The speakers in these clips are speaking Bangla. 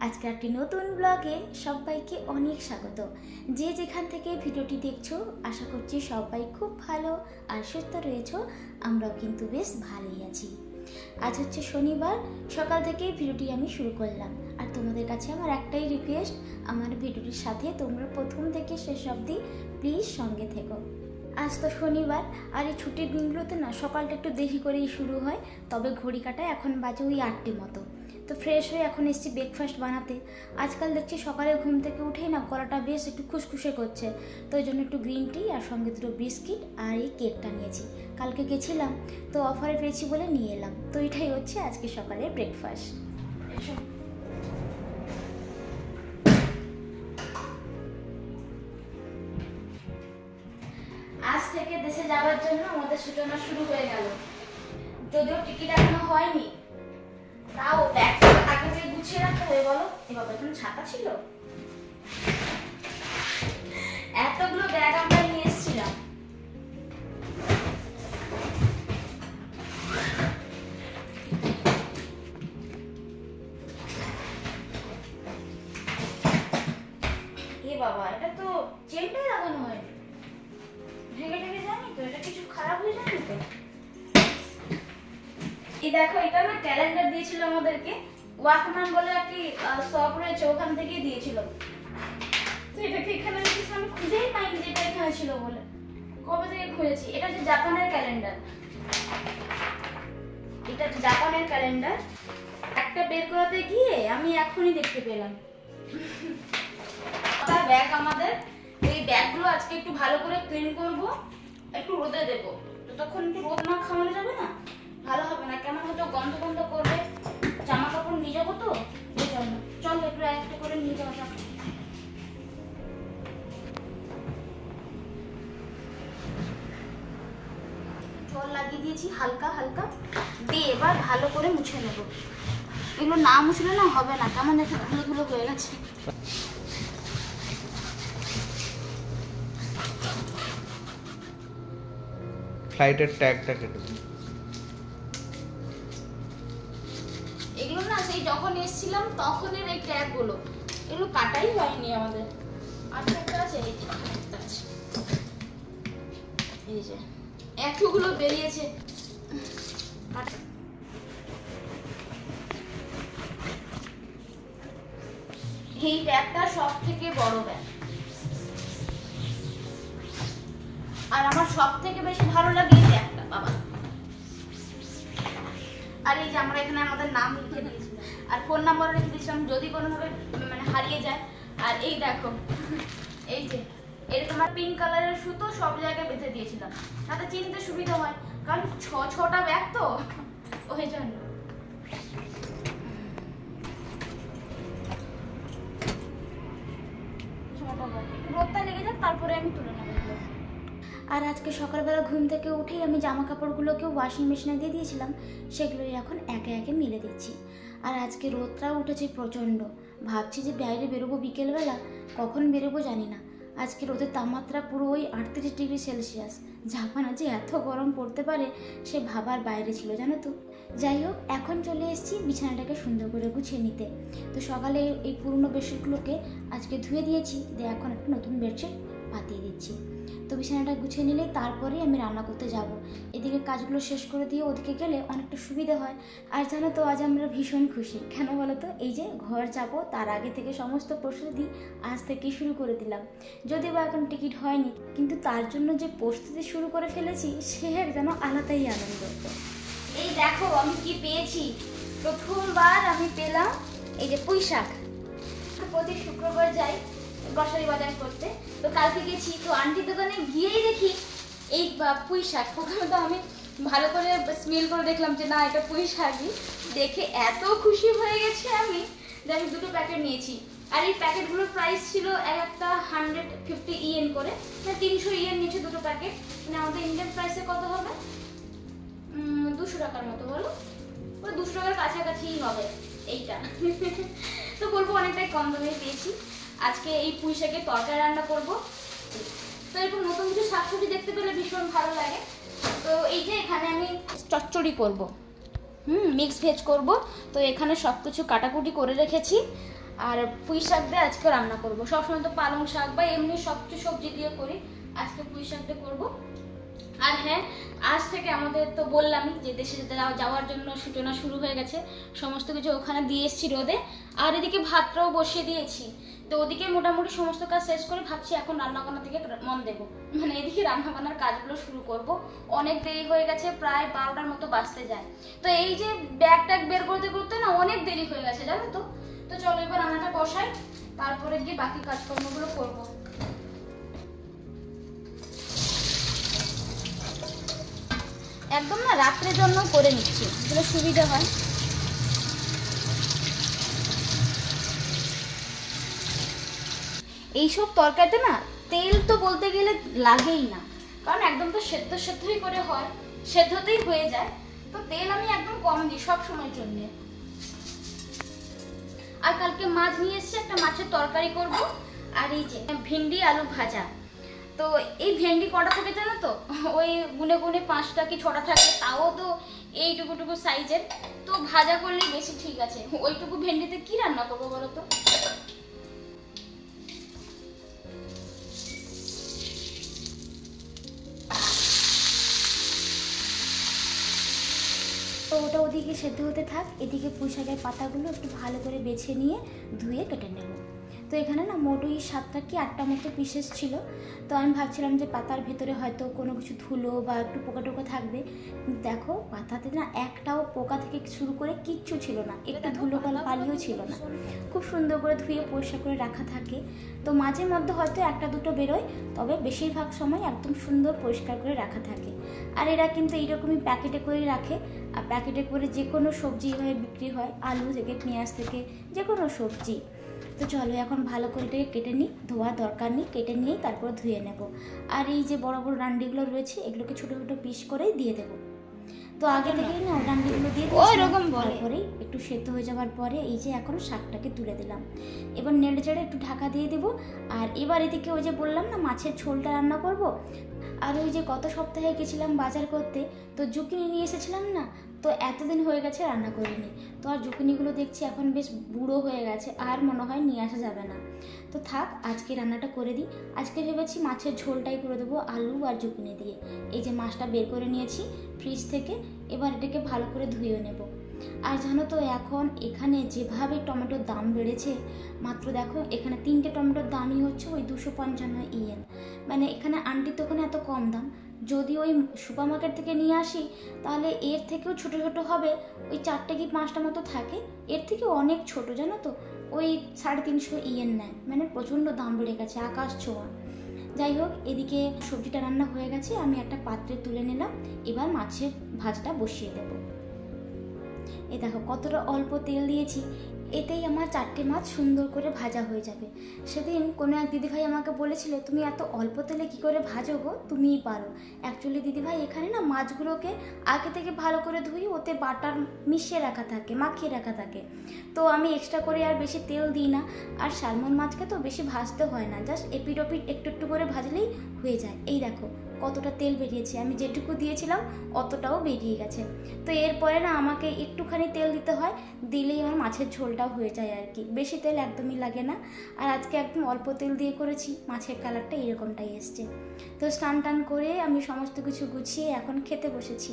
আজকে একটি নতুন ব্লগে সবাইকে অনেক স্বাগত। যে যেখান থেকে ভিডিওটি দেখছো আশা করছি সবাই খুব ভালো আর সুস্থ রয়েছো। আমরাও কিন্তু বেশ ভালোই আছি। আজ হচ্ছে শনিবার, সকাল থেকেই ভিডিওটি আমি শুরু করলাম। আর তোমাদের কাছে আমার একটাই রিকোয়েস্ট, আমার ভিডিওটির সাথে তোমরা প্রথম থেকে শেষ অবধি প্লিজ সঙ্গে থেকো। আজ তো শনিবার, আর এই ছুটির দিনগুলোতে না সকালটা একটু দেরি করেই শুরু হয়, তবে ঘড়ি কাটায় এখন বাজে ওই 8টে মতো। তো ফ্রেশ হয়ে এখন এসেছি ব্রেকফাস্ট বানাতে। আজকাল দেখছি সকালে ঘুম থেকে উঠেই না গলাটা বেশ একটু খুসখুসে করছে, তো ওই জন্য একটু গ্রিন টি আর সঙ্গে দুটো বিস্কিট আর এই কেকটা নিয়েছি। কালকে গেছিলাম তো অফারে পেয়েছি বলে নিয়ে এলাম। তো এটাই হচ্ছে আজকে সকালের ব্রেকফাস্ট। আজ থেকে দেশে যাওয়ার জন্য আমাদের সূচনা শুরু হয়ে গেল। যদিও টিকিট এখনো হয়নি, তাও ব্যাগটা আগে থেকে গুছিয়ে রাখতে হবে। বলো এবার এখানে ছাতা ছিল, এতগুলো ব্যাগ আমরা নিয়ে এসেছিলাম। এ বাবা, এটা তো চেনটাই লাগানো হয়নি, ভেঙে ঠেঙে যায়নি তো? এটা কিছু খারাপ হয়ে যায়নি তো? এই দেখো, এটা না ক্যালেন্ডার দিয়েছিল আমাদেরকে, ওয়াকম্যান বলে একটি শপ রয়েছে, ওখান থেকেই দিয়েছিল। তো এটাকে এখানে আমি খুঁজেই পাইনি যে এটা এখানে ছিল বলে। কবে থেকে খুঁজেছি। এটা হচ্ছে জাপানের ক্যালেন্ডার, এটা হচ্ছে জাপানের ক্যালেন্ডার। একটা বের করাতে গিয়ে আমি এখনই দেখতে পেলাম। ব্যাগ আমাদের, এই ব্যাগগুলো আজকে একটু ভালো করে ক্লিন করব, একটু রোদে দেবো। ততক্ষণ একটু রোদ না খাওয়ানো যাবে না, ভালো হবে না, কেমন হয়তো গন্ধ গন্ধ করবে। জামা কাপড় নিয়ে যাবো তো এই জন্য। চল একটু একটা করে নিয়ে যাওয়া যাক। জল লাগিয়ে দিয়েছি হালকা হালকা দিয়ে, এবার ভালো করে মুছে নেব। এগুলো না মুছলে না হবে না, কেমন দেখে ধুলো ধুলো হয়ে গেছে। ফ্লাইটের ট্যাগটা কেটে দিই। এগুলো না সেই যখন এসেছিলাম তখনের এই ট্যাগগুলো, এগুলো কাটাই হয়নি আমাদের। আর একটা আছে, এই যে একটা আছে, এই যে এতগুলো বেরিয়েছে। এই ব্যাগটা সব থেকে বড় ব্যাগ, আর আমার সব থেকে বেশি ভালো লাগে এই ব্যাগটা বাবা। আর এই যে আমরা এখানে আমাদের নাম লিখে দিয়েছি আর ফোন নাম্বার রেখে দিয়েছিলাম যদি কোনোভাবে মানে হারিয়ে যায়। আর এই দেখো, এই যে এরকম পিঙ্ক কালারের সুতো সব জায়গায় বেঁধে দিয়েছিলাম, তাতে চিনতে সুবিধা হয়, কারণ ছটা ব্যাগ তো ওই জন্য। রোদটা লেগে যাক, তারপরে আমি তুলে নেবো। আর আজকে সকালবেলা ঘুম থেকে উঠেই আমি জামা কাপড়গুলোকেও ওয়াশিং মেশিনে দিয়ে দিয়েছিলাম, সেগুলোই এখন একে একে মিলে দিচ্ছি। আর আজকে রোদটাও উঠেছে প্রচণ্ড, ভাবছি যে বাইরে বেরোবো বিকেলবেলা, কখন বেরোবো জানি না। আজকে রোদের তাপমাত্রা পুরো ওই 38 ডিগ্রি সেলসিয়াস। জাপানে যে এত গরম পড়তে পারে সে ভাবার বাইরে ছিল, জানো তো। যাই হোক, এখন চলে এসেছি বিছানাটাকে সুন্দর করে গুছিয়ে নিতে। তো সকালে এই পুরনো বেডশিটগুলোকে আজকে ধুয়ে দিয়েছি, দিয়ে এখন একটা নতুন বেডশিট পাতিয়ে দিচ্ছি। তো বিছানাটা গুছিয়ে নিলেই তারপরেই আমি রান্না করতে যাব। এদিকে কাজগুলো শেষ করে দিয়ে ওদিকে গেলে অনেকটা সুবিধা হয়। আর জানো তো, আজ আমরা ভীষণ খুশি। কেন বলো তো? এই যে ঘর যাবো তার আগে থেকে সমস্ত প্রস্তুতি আজ থেকেই শুরু করে দিলাম। যদিও বা এখন টিকিট হয়নি, কিন্তু তার জন্য যে প্রস্তুতি শুরু করে ফেলেছি সে এক যেন আলাদাই আনন্দ। এই দেখো আমি কি পেয়েছি। প্রথমবার আমি পেলাম এই যে পুঁই শাক। প্রতি শুক্রবার যাই গ্রসারি বাজার করতে, তো কালকে গেছি, তো আন্টির দোকানে গিয়েই দেখি এই পুঁই শাক। প্রথমে তো আমি ভালো করে স্মেল করে দেখলাম যে না এটা পুঁই শাকই, দেখে এত খুশি হয়ে গেছি আমি যে আমি দুটো প্যাকেট নিয়েছি। আর এই প্যাকেটগুলোর প্রাইস ছিল একটা 150 ইয়েন করে, মানে 300 ইয়েন নিচে দুটো প্যাকেট, মানে আমাদের ইন্ডিয়ান প্রাইসে কত হবে? 200 টাকার মতো। বলো ওই 200 টাকার কাছাকাছিই হবে এইটা। তো বলবো অনেকটাই কম দামে পেয়েছি। আজকে এই পুঁই শাকের তরকারি রান্না করব। তো এরকম নতুন কিছু শাকসবজি দেখতে পেলে ভীষণ ভালো লাগে। তো এই যে এখানে আমি চচ্চড়ি করব, মিক্স ভেজ করব। তো এখানে সব কিছু কাটাকুটি করে রেখেছি। আর পুঁই শাক দিয়ে আজকে রান্না করব। সবসময় তো পালং শাক বা এমনি সবজি দিয়ে করি, আজকে পুঁই শাক দিয়ে করবো। আর হ্যাঁ, আজ থেকে আমাদের তো বললামই যে দেশে যাওয়ার জন্য সূচনা শুরু হয়ে গেছে, সমস্ত কিছু ওখানে দিয়ে এসেছি রোদে। আর এদিকে ভাতটাও বসিয়ে দিয়েছি। তো ওদিকে মোটামুটি সমস্ত কাজ শেষ করে ভাবছি এখন রান্নাবান্নার দিকে মন দেবো, মানে এদিকে রান্নাবান্নার কাজগুলো শুরু করব। অনেক দেরি হয়ে গেছে, প্রায় 12টার মতো বাজতে যায়। তো এই যে ব্যাগ ট্যাগ বের করতে করতে না অনেক দেরি হয়ে গেছে জানো তো। তো চলো এবার রান্নাটা বসাই, তারপরে গিয়ে বাকি কাজকর্মগুলো করবো। একদম না রাত্রের জন্য করে নিচ্ছি, যেগুলো সুবিধা হয়। এইসব তরকারিতে না তেল তো বলতে গেলে লাগেই না, কারণ একদম তো সেদ্ধই করে হয়, সেদ্ধতেই হয়ে যায়। তো তেল আমি একদম কম দিই সব সময়ের জন্য। আর কালকে মাছ নিয়ে এসেছি, একটা মাছের তরকারি করব। আর এই যে ভিন্ডি আলু ভাজা। তো এই ভেন্ডি কটা থাকে জানো তো, ওই গুনে গুনে 5টা কি 6টা থাকে, তাও তো এইটুকু সাইজের। তো ভাজা করলেই বেশি ঠিক আছে। ওইটুকু ভেন্ডিতে কি রান্না করবো বলো তো। তো ওটা ওদিকে সেদ্ধ হতে থাক, এদিকে পুঁই শাকের পাতাগুলো একটু ভালো করে বেছে নিয়ে ধুয়ে কেটে নেব। তো এখানে না মোট ওই 7টা কি 8টা মতো পিসেস ছিল। তো আমি ভাবছিলাম যে পাতার ভেতরে হয়তো কোনো কিছু ধুলো বা একটু পোকা টোকা থাকবে। দেখো পাতাতে না একটাও পোকা থেকে শুরু করে কিচ্ছু ছিল না, একটা ধুলো পালিও ছিল না। খুব সুন্দর করে ধুয়ে পরিষ্কার করে রাখা থাকে। তো মাঝে মধ্যে হয়তো 1টা 2টো বেরোয়, তবে বেশিরভাগ সময় একদম সুন্দর পরিষ্কার করে রাখা থাকে। আর এরা কিন্তু এইরকমই প্যাকেটে করে রাখে। আর প্যাকেটে করে যে কোনো সবজি এভাবে বিক্রি হয়, আলু থেকে পেঁয়াজ থেকে যে কোনো সবজি। তো চলো এখন ভালো করে এটাকে কেটে নিই, ধোয়ার দরকার নেই, কেটে নিয়েই তারপর ধুয়ে নেব। আর এই যে বড় বড় ডান্ডিগুলো রয়েছে এগুলোকে ছোটো ছোটো পিস করেই দিয়ে দেবো। তো আগে থেকেই না ডান্ডিগুলো দিয়ে ওইরকম পরেই একটু সেদ্ধ হয়ে যাওয়ার পরে এই যে এখন শাকটাকে তুলে দিলাম। এবার নেড়ে চেড়ে একটু ঢাকা দিয়ে দেবো। আর এবার এদিকে ওই যে বললাম না মাছের ঝোলটা রান্না করব। আর ওই যে গত সপ্তাহে গেছিলাম বাজার করতে, তো জুকিনি নিয়ে এসেছিলাম না, তো এতদিন হয়ে গেছে রান্না করিনি। তো আর জুকিনিগুলো দেখছি এখন বেশ বুড়ো হয়ে গেছে, আর মনে হয় নিয়ে আসা যাবে না। তো থাক আজকে রান্নাটা করে দিই। আজকে ভেবেছি মাছের ঝোলটাই করে দেবো আলু আর জুকিনি দিয়ে। এই যে মাছটা বের করে নিয়েছি ফ্রিজ থেকে, এবার এটাকে ভালো করে ধুয়ে নেব। আর জানো তো এখন এখানে যেভাবে টমেটোর দাম বেড়েছে, মাত্র দেখো এখানে 3টে টমেটোর দামই হচ্ছে ওই 255 ইয়েন। মানে এখানে আন্টির দোকানে এত কম দাম। যদি ওই সুপার মার্কেট থেকে নিয়ে আসি তাহলে এর থেকেও ছোটো ছোটো হবে, ওই 4টে কি 5টা মতো থাকে, এর থেকে অনেক ছোট জানো তো, ওই 350 ইয়েন নেয়। মানে প্রচণ্ড দাম বেড়ে গেছে, আকাশ ছোঁয়া। যাই হোক এদিকে সবজিটা রান্না হয়ে গেছে, আমি একটা পাত্রে তুলে নিলাম। এবার মাছের ভাজাটা বসিয়ে দেবো। এই দেখো কতটা অল্প তেল দিয়েছি, এতেই আমার 4টে মাছ সুন্দর করে ভাজা হয়ে যাবে। সেদিন কোনো এক দিদিভাই আমাকে বলেছিল তুমি এত অল্প তেলে কি করে ভাজো গো, তুমিই পারো। অ্যাকচুয়ালি দিদিভাই এখানে না মাছগুলোকে আগে থেকে ভালো করে ধুই, ওতে বাটার মিশিয়ে রাখা থাকে, মাখিয়ে রাখা থাকে। তো আমি এক্সট্রা করে আর বেশি তেল দিই না। আর সালমন মাছকে তো বেশি ভাজতে হয় না, জাস্ট এপিট ওপিট একটু একটু করে ভাজলেই হয়ে যায়। এই দেখো কতটা তেল বেরিয়েছে, আমি যেটুকু দিয়েছিলাম অতটাও বেরিয়ে গেছে। তো এরপরে না আমাকে একটুখানি তেল দিতে হয়, দিলেই আমার মাছের ঝোলটাও হয়ে যায় আর কি। বেশি তেল একদমই লাগে না। আর আজকে একদম অল্প তেল দিয়ে করেছি, মাছের কালারটা এরকমটাই এসছে। তো স্নান টান করে আমি সমস্ত কিছু গুছিয়ে এখন খেতে বসেছি।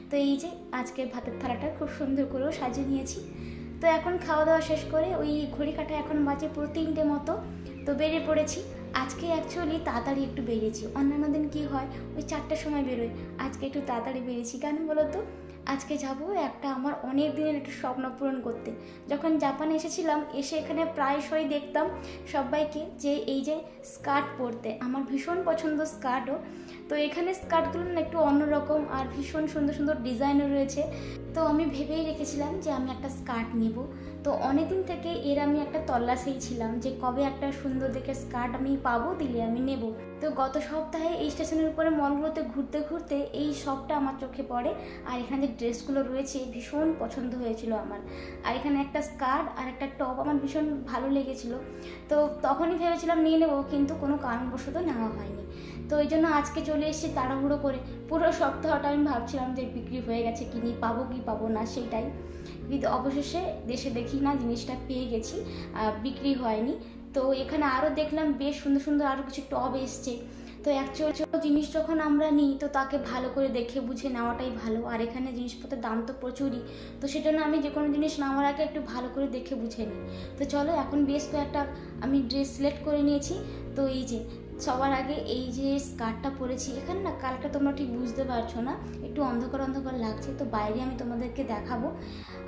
তো এই যে আজকে ভাতের থালাটা খুব সুন্দর করেও সাজিয়ে নিয়েছি। তো এখন খাওয়া দাওয়া শেষ করে ওই ঘড়ি কাটা এখন বাজে পুরো 3টে মতো, তো বেরিয়ে পড়েছি। আজকে অ্যাকচুয়ালি তাড়াতাড়ি একটু বেরিয়েছি, অন্যান্য দিন কী হয় ওই 4টার সময় বেরোয়, আজকে একটু তাড়াতাড়ি বেরিয়েছি। কেন বলো তো, আজকে যাব একটা আমার অনেক দিনের একটু স্বপ্ন পূরণ করতে। যখন জাপানে এসেছিলাম, এসে এখানে প্রায়শই দেখতাম সবাইকে যে এই যে স্কার্ট পরতে, আমার ভীষণ পছন্দ স্কার্টও। তো এখানে স্কার্টগুলো না একটু অন্যরকম আর ভীষণ সুন্দর সুন্দর ডিজাইনও রয়েছে। তো আমি ভেবেই রেখেছিলাম যে আমি একটা স্কার্ট নেব। তো অনেকদিন থেকে এর আমি একটা তল্লাশেই ছিলাম যে কবে একটা সুন্দর দেখে স্কার্ট আমি পাবো, দিলে আমি নেব। তো গত সপ্তাহে এই স্টেশনের উপরে মলগুলোতে ঘুরতে ঘুরতে এই শপটা আমার চোখে পড়ে। আর এখানে যে ড্রেসগুলো রয়েছে ভীষণ পছন্দ হয়েছিল আমার। আর এখানে একটা স্কার্ট আর একটা টপ আমার ভীষণ ভালো লেগেছিল। তো তখনই ভেবেছিলাম নিয়ে নেবো, কিন্তু কোনো কারণবশত নেওয়া হয়নি। তো এই জন্য আজকে চলে এসেছি তাড়াহুড়ো করে। পুরো সপ্তাহটা আমি ভাবছিলাম যে বিক্রি হয়ে গেছে, কিনি পাবো কি পাবো না সেটাই, কিন্তু অবশেষে দেশে দেখি না জিনিসটা পেয়ে গেছি, বিক্রি হয়নি। তো এখানে আরও দেখলাম বেশ সুন্দর সুন্দর আরও কিছু টব এসছে। তো অ্যাকচুয়ালি জিনিস যখন আমরা নিই তো তাকে ভালো করে দেখে বুঝে নেওয়াটাই ভালো। আর এখানে জিনিসপত্রের দাম তো প্রচুরই, তো সেজন্য আমি যে কোনো জিনিস নেওয়ার আগে একটু ভালো করে দেখে বুঝে নিই। তো চলো এখন বেশ কয়েকটা আমি ড্রেস সিলেক্ট করে নিয়েছি। তো এই যে সবার আগে এই যে স্কার্টটা পরেছি, এখানে না কালারটা তোমরা ঠিক বুঝতে পারছো না, একটু অন্ধকার অন্ধকার লাগছে, তো বাইরে আমি তোমাদেরকে দেখাবো।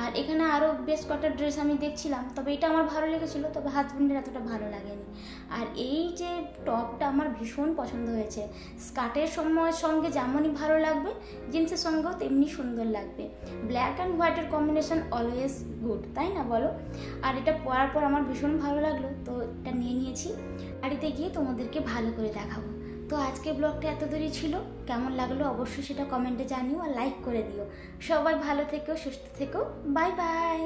আর এখানে আরও বেশ কয়েকটা ড্রেস আমি দেখছিলাম, তবে এটা আমার ভালো লেগেছিলো, তবে হাজব্যান্ডের এতটা ভালো লাগেনি। আর এই যে টপটা আমার ভীষণ পছন্দ হয়েছে, স্কার্টের সঙ্গে যেমনই ভালো লাগবে জিন্সের সঙ্গেও তেমনি সুন্দর লাগবে। ব্ল্যাক অ্যান্ড হোয়াইটের কম্বিনেশন অলওয়েজ গুড, তাই না বলো? আর এটা পরার পর আমার ভীষণ ভালো লাগলো, তো এটা নিয়ে নিয়েছি, বাড়িতে গিয়ে তোমাদেরকে ভালো করে দেখাবো। তো আজকের ব্লগটা এত দূরই ছিল, কেমন লাগলো অবশ্যই সেটা কমেন্টে জানিও আর লাইক করে দিও। সবাই ভালো থেকো, সুস্থ থেকো, বাই বাই।